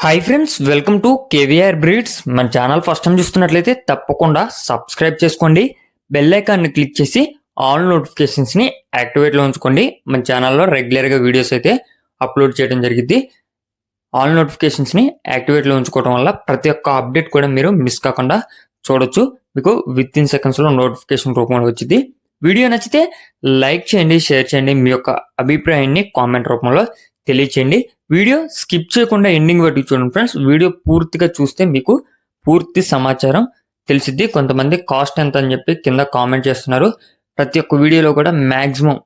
Hi friends, welcome to KVR breeds. మన channel first time చూస్తున్నట్లయితే తప్పకుండా సబ్స్క్రైబ్ చేసుకోండి. బెల్ ఐకాన్ని క్లిక్ చేసి ఆల్ నోటిఫికేషన్స్ని యాక్టివేట్లో ఉంచుకోండి. మన ఛానల్లో రెగ్యులర్గా వీడియోస్ అయితే అప్లోడ్ చేయడం జరిగింది. ఆల్ నోటిఫికేషన్స్ని యాక్టివేట్లో ఉంచుకోవడం వల్ల ప్రతి ఒక్క అప్డేట్ కూడా మీరు మిస్ కాకుండా చూడొచ్చు. మీకు విత్ ఇన్ సెకండ్స్లో నోటిఫికేషన్ రూపంలో వచ్చింది. వీడియో నచ్చితే లైక్ చేయండి, షేర్ చేయండి. మీ యొక్క అభిప్రాయాన్ని కామెంట్ రూపంలో తెలియచేయండి. వీడియో స్కిప్ చేయకుండా ఎండింగ్ వరకు చూడండి ఫ్రెండ్స్. వీడియో పూర్తిగా చూస్తే మీకు పూర్తి సమాచారం తెలిసిద్ది. కొంతమంది కాస్ట్ ఎంత అని చెప్పి కింద కామెంట్ చేస్తున్నారు. ప్రతి ఒక్క వీడియోలో కూడా మ్యాక్సిమం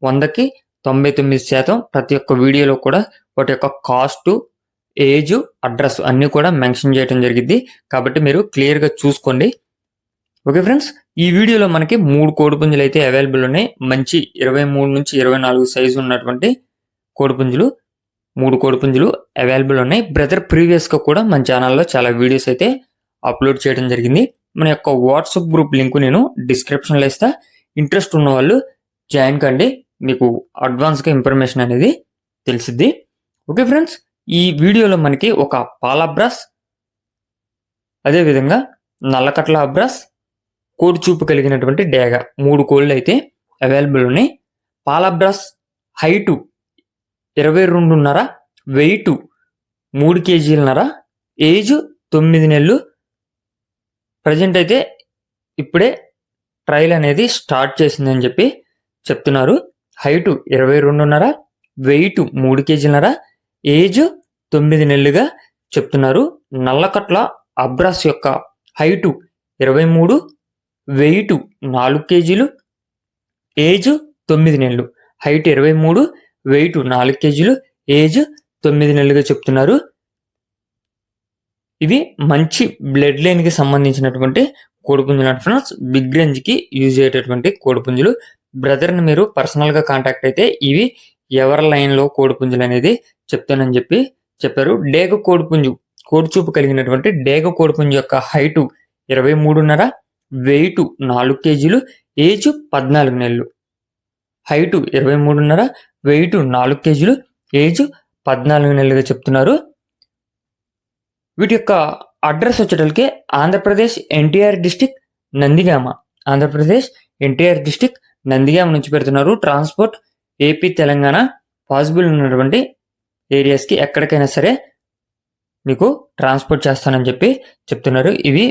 100కి 99% ప్రతి ఒక్క వీడియోలో కూడా వాటి యొక్క కాస్ట్, ఏజ్, అడ్రస్ అన్నీ కూడా మెన్షన్ చేయడం జరిగింది. కాబట్టి మీరు క్లియర్గా చూసుకోండి. ఓకే ఫ్రెండ్స్, ఈ వీడియోలో మనకి 3 కోడిపుంజులు అయితే అవైలబుల్ ఉన్నాయి. మంచి 23 నుంచి 24 సైజు ఉన్నటువంటి కోడిపుంజులు 3 కోడిపుంజులు అవైలబుల్ ఉన్నాయి. బ్రదర్ ప్రీవియస్గా కూడా మన ఛానల్లో చాలా వీడియోస్ అయితే అప్లోడ్ చేయడం జరిగింది. మన యొక్క వాట్సాప్ గ్రూప్ లింక్ నేను డిస్క్రిప్షన్లో ఇస్తా. ఇంట్రెస్ట్ ఉన్న వాళ్ళు జాయిన్ కండి, మీకు అడ్వాన్స్గా ఇన్ఫర్మేషన్ అనేది తెలిసిద్ది. ఓకే ఫ్రెండ్స్, ఈ వీడియోలో మనకి ఒక పాల అబ్రాస్, అదేవిధంగా నల్లకట్ల అబ్రాస్, కోడి చూపు కలిగినటువంటి డేగ 3 కోళ్ళు అయితే అవైలబుల్ ఉన్నాయి. పాల అబ్రాస్ హైటు 22.5, వెయిట్ 3 కేజీలన్నర, ఏజ్ 9 నెలలు. ప్రజెంట్ అయితే ఇప్పుడే ట్రయల్ అనేది స్టార్ట్ చేసిందని చెప్పి చెప్తున్నారు. హైటు 22.5, వెయిట్ 3 కేజీలన్నర, ఏజ్ 9 నెలలుగా చెప్తున్నారు. నల్లకట్ల అబ్రాస్ యొక్క హైటు 23, వెయిట్ 4 కేజీలు, ఏజ్ 9 నెలలు. హైట్ 23, వెయిట్ 4 కేజీలు, ఏజ్ 9 నెలలుగా చెప్తున్నారు. ఇవి మంచి బ్లడ్ లైన్కి సంబంధించినటువంటి కోడిపుంజులు ఫ్రెండ్స్. బిగ్ రేంజ్కి యూజ్ అయ్యేటటువంటి కోడిపుంజులు. బ్రదర్ని మీరు పర్సనల్గా కాంటాక్ట్ అయితే ఇవి ఎవరి లైన్లో కోడిపుంజులు అనేది చెప్తానని చెప్పి చెప్పారు. డేగ కోడిపుంజు, కోడి చూపు కలిగినటువంటి డేగ కోడిపుంజు యొక్క హైటు 23.5, వెయిట్ 4 కేజీలు, ఏజ్ 14 నెలలు. హైటు 23.5, వెయిట్ 4 కేజీలు, ఏజ్ 14 నెలలుగా చెప్తున్నారు. వీటి యొక్క అడ్రస్ వచ్చేటప్పటికి ఆంధ్రప్రదేశ్ ఎన్టీఆర్ డిస్టిక్ నందిగామ, ఆంధ్రప్రదేశ్ ఎన్టీఆర్ డిస్టిక్ నందిగామ నుంచి పెడుతున్నారు. ట్రాన్స్పోర్ట్ ఏపీ, తెలంగాణ పాసిబుల్ ఉన్నటువంటి ఏరియాస్కి ఎక్కడికైనా సరే మీకు ట్రాన్స్పోర్ట్ చేస్తానని చెప్పి చెప్తున్నారు. ఇవి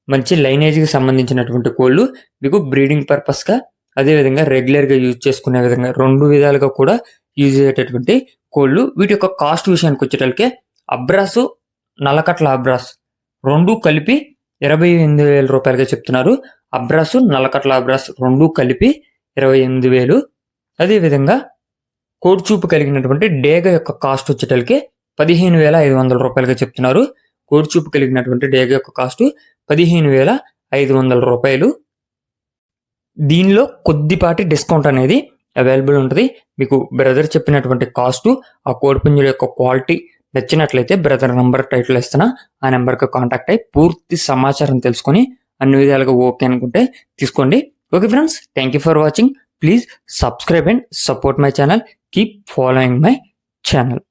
మంచి లైనేజ్కి సంబంధించినటువంటి కోళ్ళు. మీకు బ్రీడింగ్ పర్పస్గా, అదేవిధంగా రెగ్యులర్గా యూజ్ చేసుకునే విధంగా 2 విధాలుగా కూడా యూజ్ అయ్యేటటువంటి కోళ్ళు. వీటి యొక్క కాస్ట్ విషయానికి వచ్చేటప్పటికే అబ్రాసు, నల్లకట్ల అబ్రాస్ 2 కలిపి 28,000 రూపాయలుగా చెప్తున్నారు. అబ్రాసు, నల్లకట్ల అబ్రాస్ 2 కలిపి 28,000. అదేవిధంగా కోడి చూపు కలిగినటువంటి డేగ యొక్క కాస్ట్ వచ్చేటప్పటికి 15,500 రూపాయలుగా చెప్తున్నారు. కోడి చూపు కలిగినటువంటి డేగ యొక్క కాస్ట్ 15,500 రూపాయలు. దీనిలో కొద్దిపాటి డిస్కౌంట్ అనేది అవైలబుల్ ఉంటుంది. మీకు బ్రదర్ చెప్పినటువంటి కాస్ట్, ఆ కోడిపుంజుల యొక్క క్వాలిటీ నచ్చినట్లయితే బ్రదర్ నెంబర్ టైటిల్ ఇస్తున్నా, ఆ నెంబర్కి కాంటాక్ట్ అయ్యి పూర్తి సమాచారం తెలుసుకొని అన్ని విధాలుగా ఓకే అనుకుంటే తీసుకోండి. Okay friends, thank you for watching. Please subscribe and support my channel. Keep following my channel.